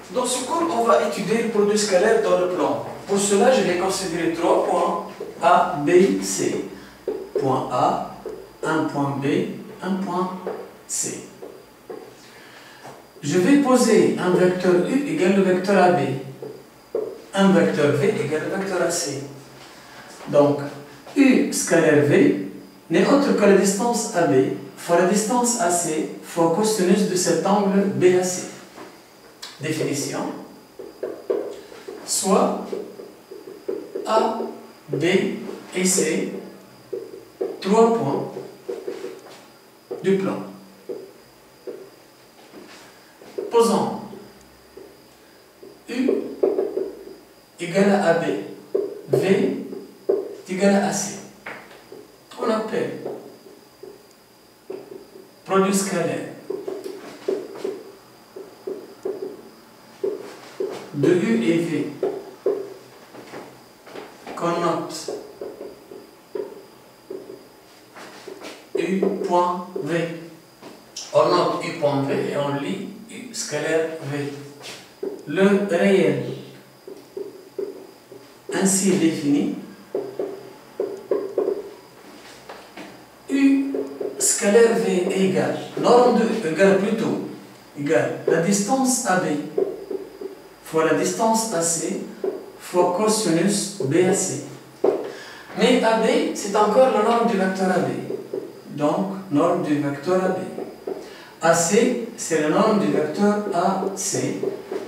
Dans ce cours, on va étudier le produit scalaire dans le plan. Pour cela, je vais considérer 3 points A, B, C. Point A, un point B, un point C. Je vais poser un vecteur U égale le vecteur AB. Un vecteur V égale le vecteur AC. Donc, U scalaire V n'est autre que la distance AB fois la distance AC fois cosinus de cet angle BAC. Définition. Soit A, B et C, 3 points du plan. Posons U égale à AB, V est égal à AC. On appelle produit scalaire de U et V qu'on note U point V. On note U point V et on lit U scalaire V. Le réel ainsi défini, U scalaire V est égal, norme de égale plutôt, égale la distance AB fois la distance AC fois cosinus BAC. Mais AB, c'est encore la norme du vecteur AB. Donc, norme du vecteur AB. AC, c'est la norme du vecteur AC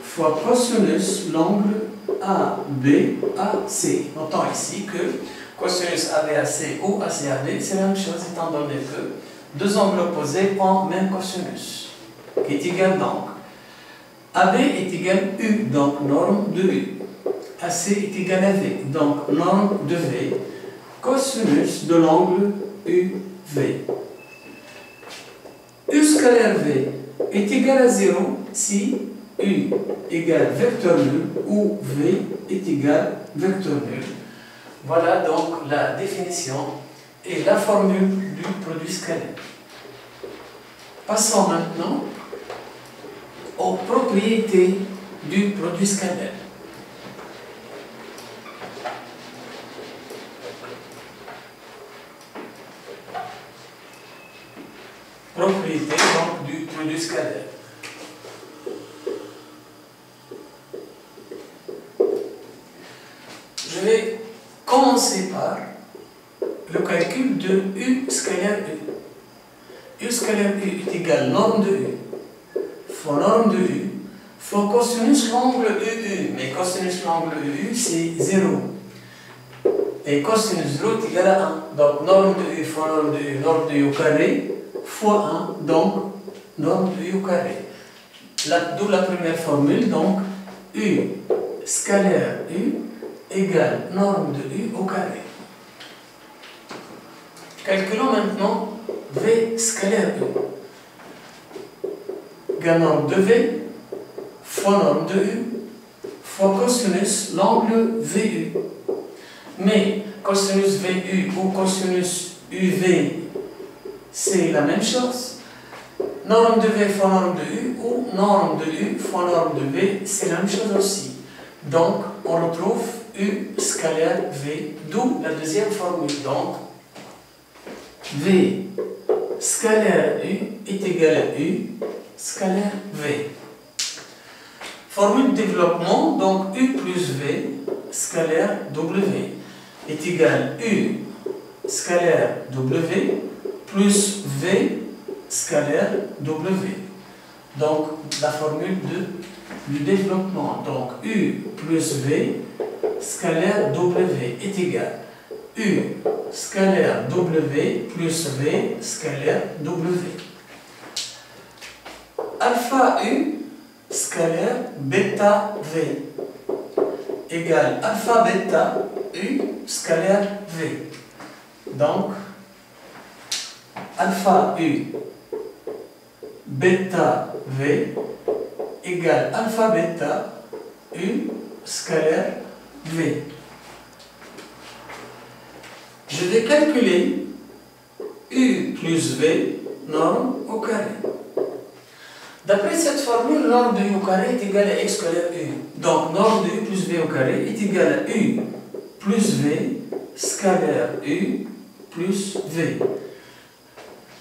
fois cosinus l'angle ABAC. Notons ici que cosinus ABAC ou ACAB, c'est la même chose étant donné que deux angles opposés ont même cosinus, qui est égal donc AB est égal U, donc norme de U. AC est égal à V, donc norme de V, cosinus de l'angle UV. U scalaire V est égal à 0 si U égale vecteur nul ou V est égal vecteur nul. Voilà donc la définition et la formule du produit scalaire. Passons maintenant aux propriétés du produit scalaire. Propriétés donc du produit scalaire. Je vais commencer par le calcul de U scalaire U. U scalaire U est égal norme de U fois norme de U fois cosinus l'angle UU. Mais cosinus l'angle UU c'est 0. Et cosinus 0 est égal à 1. Donc norme de U fois norme de U, norme de U au carré fois 1, donc norme de U au carré. D'où la première formule, donc U scalaire U égale norme de U au carré. Calculons maintenant V scalaire U. Égale norme de V fois norme de U fois cosinus l'angle VU. Mais cosinus VU ou cosinus UV, c'est la même chose. Norme de V fois norme de U ou norme de U fois norme de V, c'est la même chose aussi. Donc, on retrouve U scalaire V, d'où la deuxième formule. Donc, V scalaire U est égal à U scalaire V. Formule de développement, donc U plus V scalaire W est égal à U scalaire W plus V scalaire W. Donc, la formule du développement. Donc, U plus V scalaire W est égal à U scalaire W plus V scalaire W. Alpha U scalaire bêta V égale alpha bêta U scalaire V. Donc, alpha U bêta V égale alpha bêta U scalaire V. Je vais calculer U plus V norme au carré. D'après cette formule, norme de u au carré est égal à x scalaire u. Donc, norme de u plus v au carré est égal à u plus v scalaire u plus v.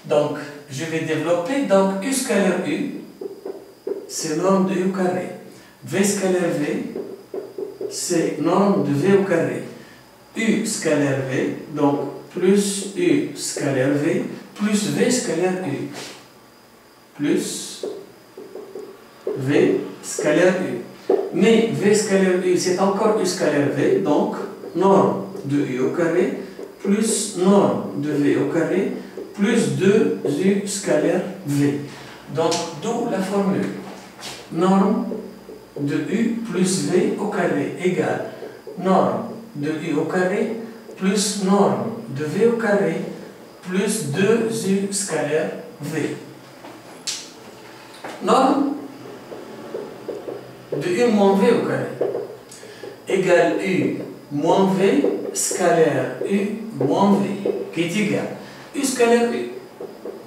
Donc, je vais développer. Donc, u scalaire u, c'est norme de u au carré. V scalaire v, c'est norme de v au carré. U scalaire v, donc plus u scalaire v, plus v scalaire u, plus v scalaire u. Mais v scalaire u, c'est encore u scalaire v, donc norme de u au carré, plus norme de v au carré, plus 2u scalaire v. Donc, d'où la formule. Norme de u plus v au carré égale norme de u au carré plus norme de v au carré plus 2u scalaire v. Norme de u moins v au carré égale u moins v scalaire u moins v, qui est égal u scalaire u.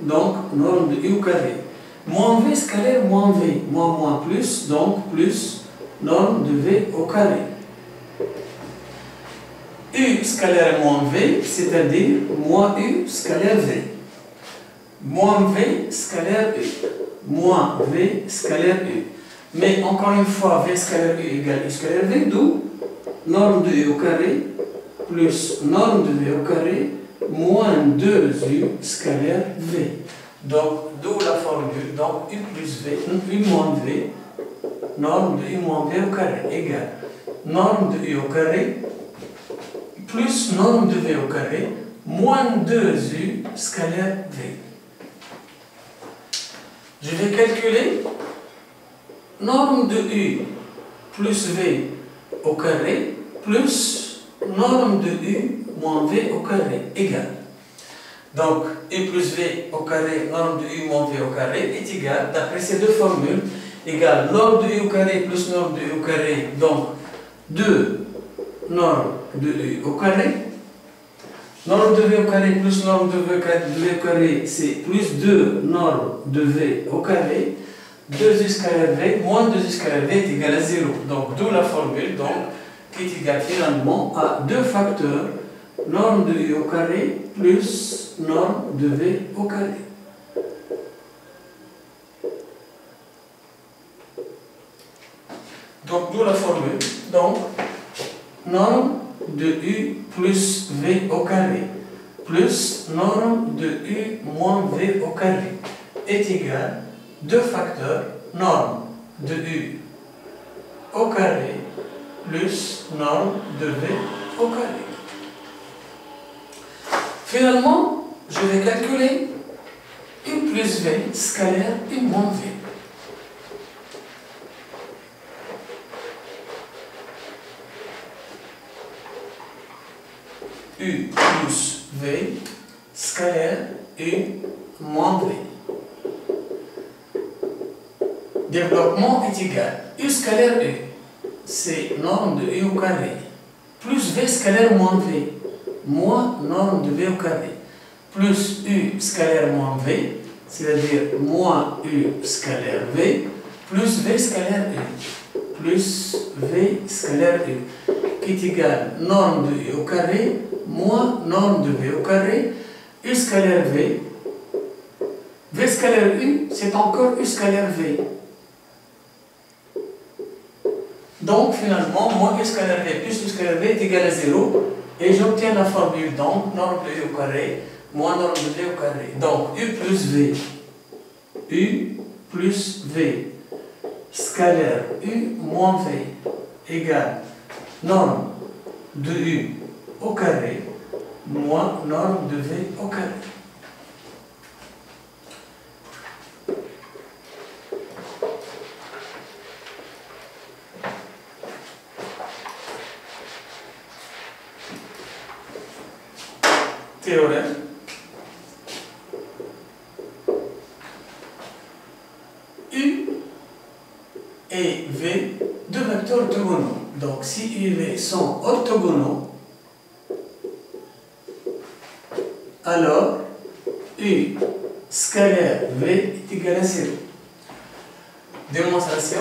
Donc, norme de u au carré. Moins v scalaire moins v, moins plus, donc plus norme de v au carré. U scalaire moins v, c'est-à-dire moins u scalaire v. Moins v scalaire u. Moins v scalaire u. Mais encore une fois, v scalaire u égale u scalaire v, d'où norme de u au carré plus norme de v au carré moins 2u scalaire v. Donc, d'où la formule. Donc, u plus v, u moins v, norme de u moins v au carré égale norme de u au carré plus norme de v au carré moins 2u scalaire v. Je vais calculer norme de u plus v au carré plus norme de u moins v au carré égale. Donc, u plus v au carré, norme de u moins v au carré est égal, d'après ces deux formules, égale norme de u au carré plus norme de u au carré, donc 2 norme de u au carré. Norme de v au carré plus norme de v au carré, c'est plus 2 norme de v au carré. 2u scalaire v moins 2u scalaire v est égal à 0. Donc, d'où la formule, donc, qui est égale finalement à deux facteurs, norme de u au carré plus norme de v au carré. Donc, d'où la formule. Donc, norme de u plus v au carré plus norme de u moins v au carré est égal deux facteurs, norme de u au carré plus norme de v au carré. Finalement, je vais calculer u plus v scalaire u moins v. U plus v scalaire u moins v. Développement est égal. U scalaire u, c'est norme de u au carré, plus v scalaire moins v, moins norme de v au carré, plus u scalaire moins v, c'est-à-dire moins u scalaire v, plus v scalaire u, plus v scalaire u, qui est égal norme de u au carré, moins norme de v au carré, u scalaire v, v scalaire u, c'est encore u scalaire v. Donc, finalement, moins u scalaire v plus u scalaire v est égal à 0. Et j'obtiens la formule, donc, norme de u au carré, moins norme de v au carré. Donc, u plus v scalaire u moins v égale norme de u au carré moins norme de v au carré. Théorème. U et V, deux vecteurs orthogonaux. Donc, si U et V sont orthogonaux, alors U scalaire V est égal à 0. Démonstration.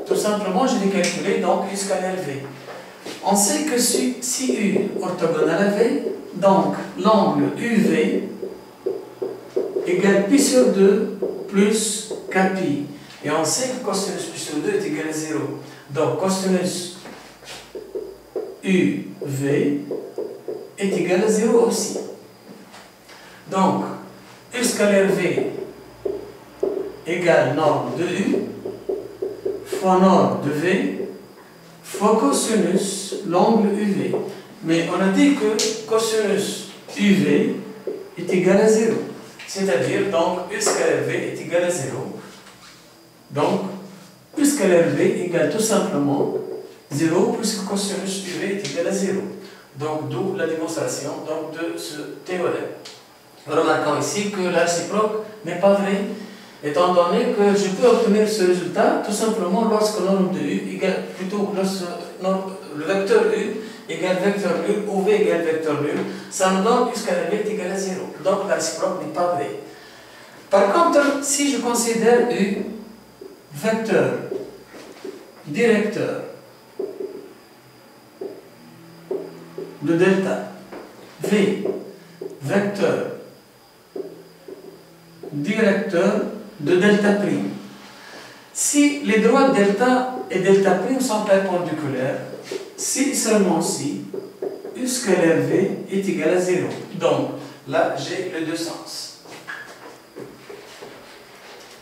Tout simplement, je vais calculer donc U scalaire V. On sait que si U orthogonal à V, donc l'angle UV égale pi sur 2 plus kpi. Et on sait que cosinus pi sur 2 est égal à 0. Donc cosinus UV est égal à 0 aussi. Donc, U scalaire V égale norme de U fois norme de V fois cosinus l'angle UV. Mais on a dit que cosinus UV est égal à 0. C'est-à-dire, donc, U scalaire V est égal à 0. Donc, U scalaire V égale tout simplement 0 puisque cosinus UV est égal à 0. Donc, d'où la démonstration donc, de ce théorème. Remarquons ici que la réciproque n'est pas vraie, étant donné que je peux obtenir ce résultat tout simplement lorsque norme de U égale, plutôt lorsque le vecteur U égale vecteur nul ou V égale vecteur nul, ça nous donne U scalaire V est égal à 0. Donc la réciproque n'est pas vraie. Par contre, si je considère U vecteur directeur de delta, V vecteur directeur de delta prime. Si les droites delta et delta prime sont perpendiculaires, si seulement si U scalaire V est égal à 0. Donc là j'ai les deux sens.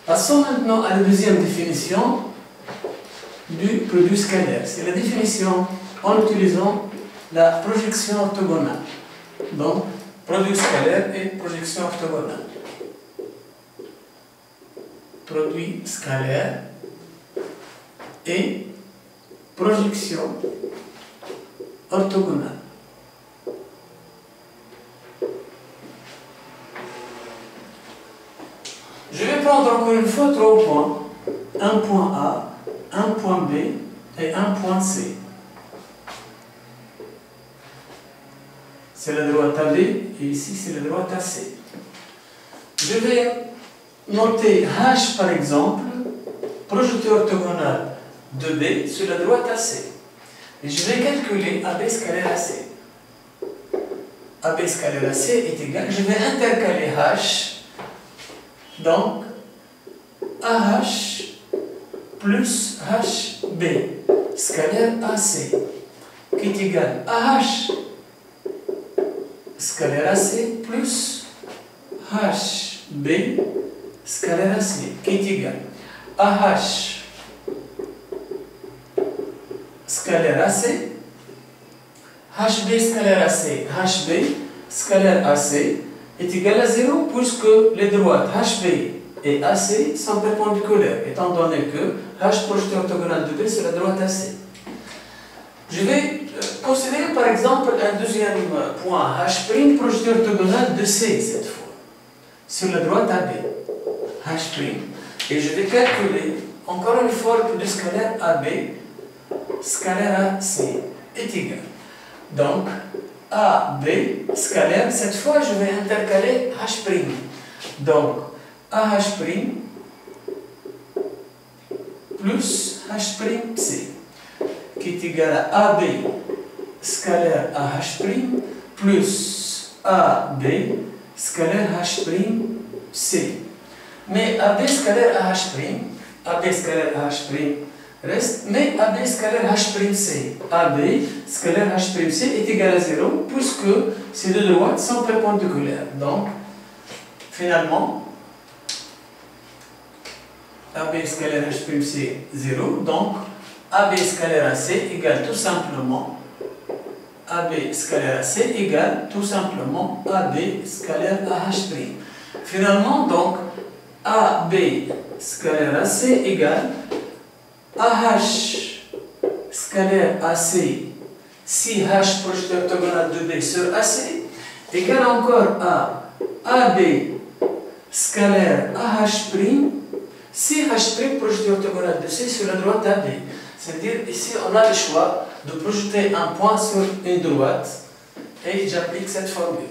Passons maintenant à la deuxième définition du produit scalaire. C'est la définition en utilisant la projection orthogonale. Donc produit scalaire et projection orthogonale. Produit scalaire et projection orthogonale. Je vais prendre encore une fois trois points. Un point A, un point B et un point C. C'est la droite AB et ici c'est la droite AC. Je vais noter H par exemple, projeté orthogonal de B sur la droite AC. Et je vais calculer AB scalaire AC. AB scalaire AC est égal, je vais intercaler H, donc AH plus HB scalaire AC qui est égal à AH scalaire AC plus HB scalaire AC qui est égal à AH scalaire AC, HB scalaire AC, HB scalaire AC est égal à 0 puisque les droites HB et AC sont perpendiculaires, étant donné que H projeté orthogonal de B c'est la droite AC. Je vais considérer par exemple un deuxième point H' projeté orthogonal de C cette fois, sur la droite AB, H', et je vais calculer encore une fois le produit scalaire AB scalaire AC est égal. Donc, AB scalaire, cette fois je vais intercaler H'. Donc, AH' plus H'C qui est égal à AB scalaire AH' plus AB scalaire H'C. Mais AB scalaire AH' reste, mais AB scalaire H'C. AB scalaire H'C est égal à 0 puisque ces deux droites sont perpendiculaires. Donc, finalement, AB scalaire H'C 0. Donc, AB scalaire AC égale tout simplement AB scalaire AC égale tout simplement AB scalaire AH'. Finalement, donc, AB scalaire AC égale AH scalaire AC si H projeté orthogonal de B sur AC égale encore à AB scalaire AH' si H' projeté orthogonal de C sur la droite AB. C'est-à-dire ici on a le choix de projeter un point sur une droite et j'applique cette formule.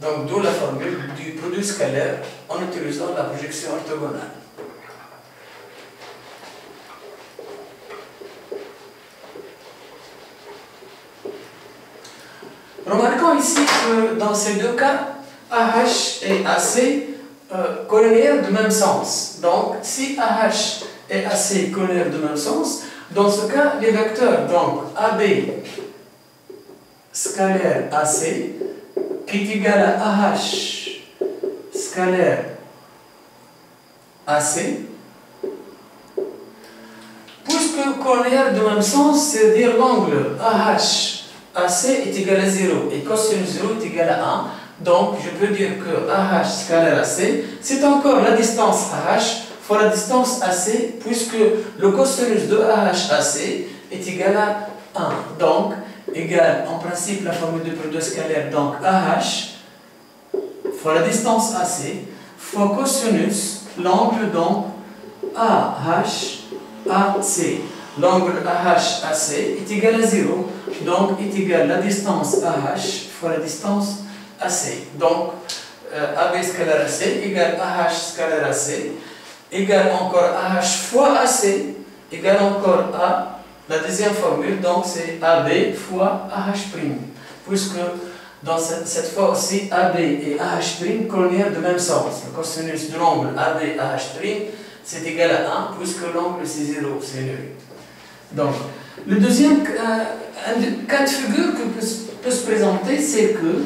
Donc d'où la formule du produit scalaire en utilisant la projection orthogonale. Remarquons ici que dans ces deux cas, AH et AC collinéaires de même sens. Donc, si AH et AC collinéaires de même sens, dans ce cas, les vecteurs, donc AB scalaire AC, qui est égal à AH scalaire AC, puisque collinéaire de même sens, c'est-à-dire l'angle AH AC est égal à 0 et cosinus 0 est égal à 1. Donc, je peux dire que AH scalaire AC, c'est encore la distance AH fois la distance AC, puisque le cosinus de AH AC est égal à 1. Donc, égal en principe la formule de produit scalaire, donc AH fois la distance AC fois cosinus, l'angle donc AH AC. L'angle AH AC est égal à 0, donc est égal à la distance AH fois la distance AC. Donc, AB scalaire AC égale AH scalaire AC, égale encore AH fois AC, égale encore à la deuxième formule, donc c'est AB fois AH', puisque dans cette fois aussi AB et AH' collinéaires de même sens. Le cosinus de l'angle AB AH', c'est égal à 1, puisque l'angle c'est 0, c'est nul. Donc, le deuxième cas de figure que peut se présenter, c'est que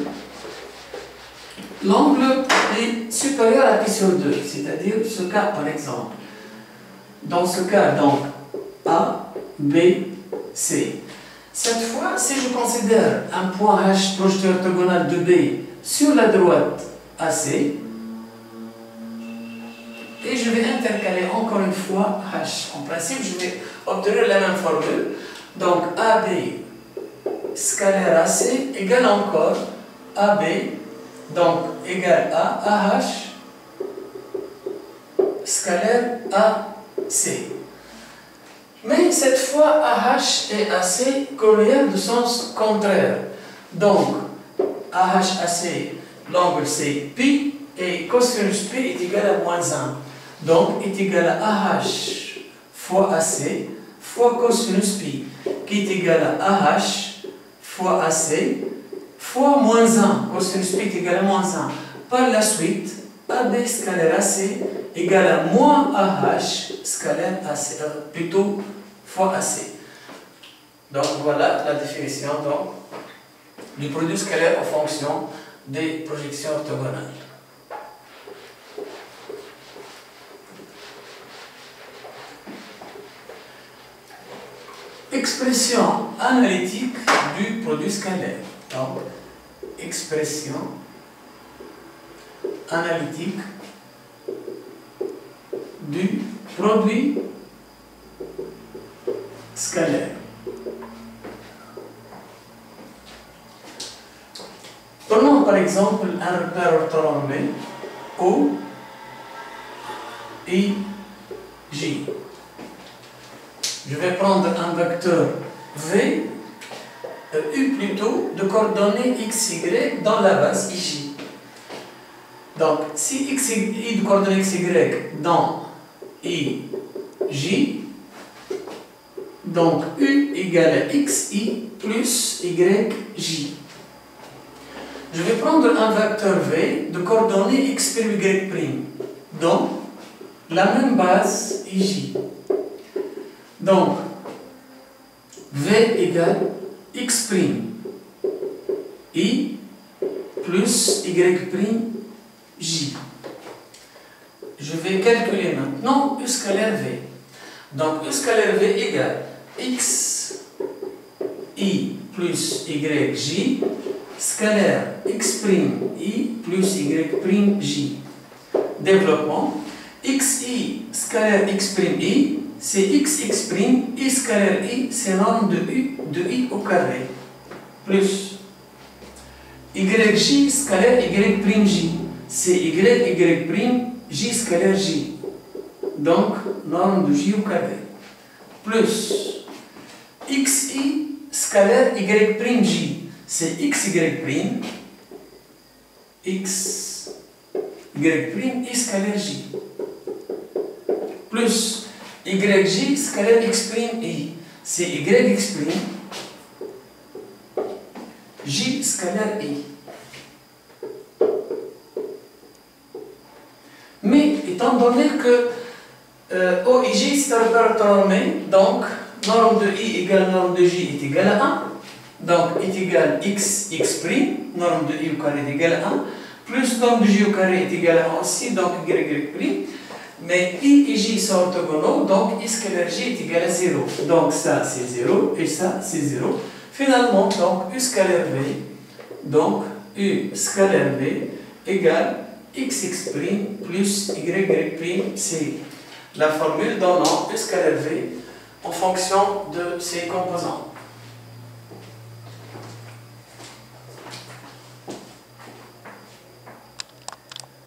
l'angle est supérieur à pi sur 2, c'est-à-dire ce cas par exemple. Dans ce cas, donc, A, B, C. Cette fois, si je considère un point H projeté orthogonal de B sur la droite AC, et je vais intercaler encore une fois H. En principe, je vais obtenir la même formule. Donc, AB scalaire AC égale encore AB, donc égale à AH scalaire AC. Mais cette fois, AH et AC collinéaires de sens contraire. Donc, AH, AC, l'angle c'est pi, et cosinus pi est égal à moins 1. Donc, est égal à AH fois AC fois cosinus pi, qui est égal à AH fois AC fois moins 1. Cosinus pi est égal à moins 1. Par la suite, AB scalaire AC égale à moins AH scalaire AC, plutôt fois AC. Donc, voilà la définition donc, du produit scalaire en fonction des projections orthogonales. Expression analytique du produit scalaire. Donc, expression analytique du produit scalaire. Prenons par exemple un repère orthonormé O, I, J. Je vais prendre un vecteur V, U plutôt, de coordonnées x, y dans la base IJ. Donc, si I de coordonnées x, y dans IJ, donc U égale à xi plus yj. Je vais prendre un vecteur V de coordonnées x', y' dans la même base IJ. Donc, V égale x', I plus y', Je vais calculer maintenant U scalaire V. Donc, U scalaire V égale x, I plus yj, scalaire x', I plus y'j. Développement. xi scalaire x', I, c'est x', I scalaire I, c'est norme de U de I au carré, plus yj scalaire y'j, c'est J scalaire J, donc norme de J au carré, plus xi scalaire y'j, c'est xy', I scalaire J, plus yj scalaire x', I, c'est yx', J scalaire scalaire I. Mais étant donné que O et J c'est un opérateur normé, donc norme de I égale norme de J est égale à 1. Donc est égal x prime, norme de I au carré est égal à 1, plus norme de J au carré est égal à 1 aussi, donc y prime. Mais I et J sont orthogonaux, donc I scalaire J est égal à 0. Donc ça c'est 0 et ça c'est 0. Finalement, donc U scalaire V, donc U scalaire V égale x prime plus y prime, c'est la formule donnant U scalaire V en fonction de ses composants.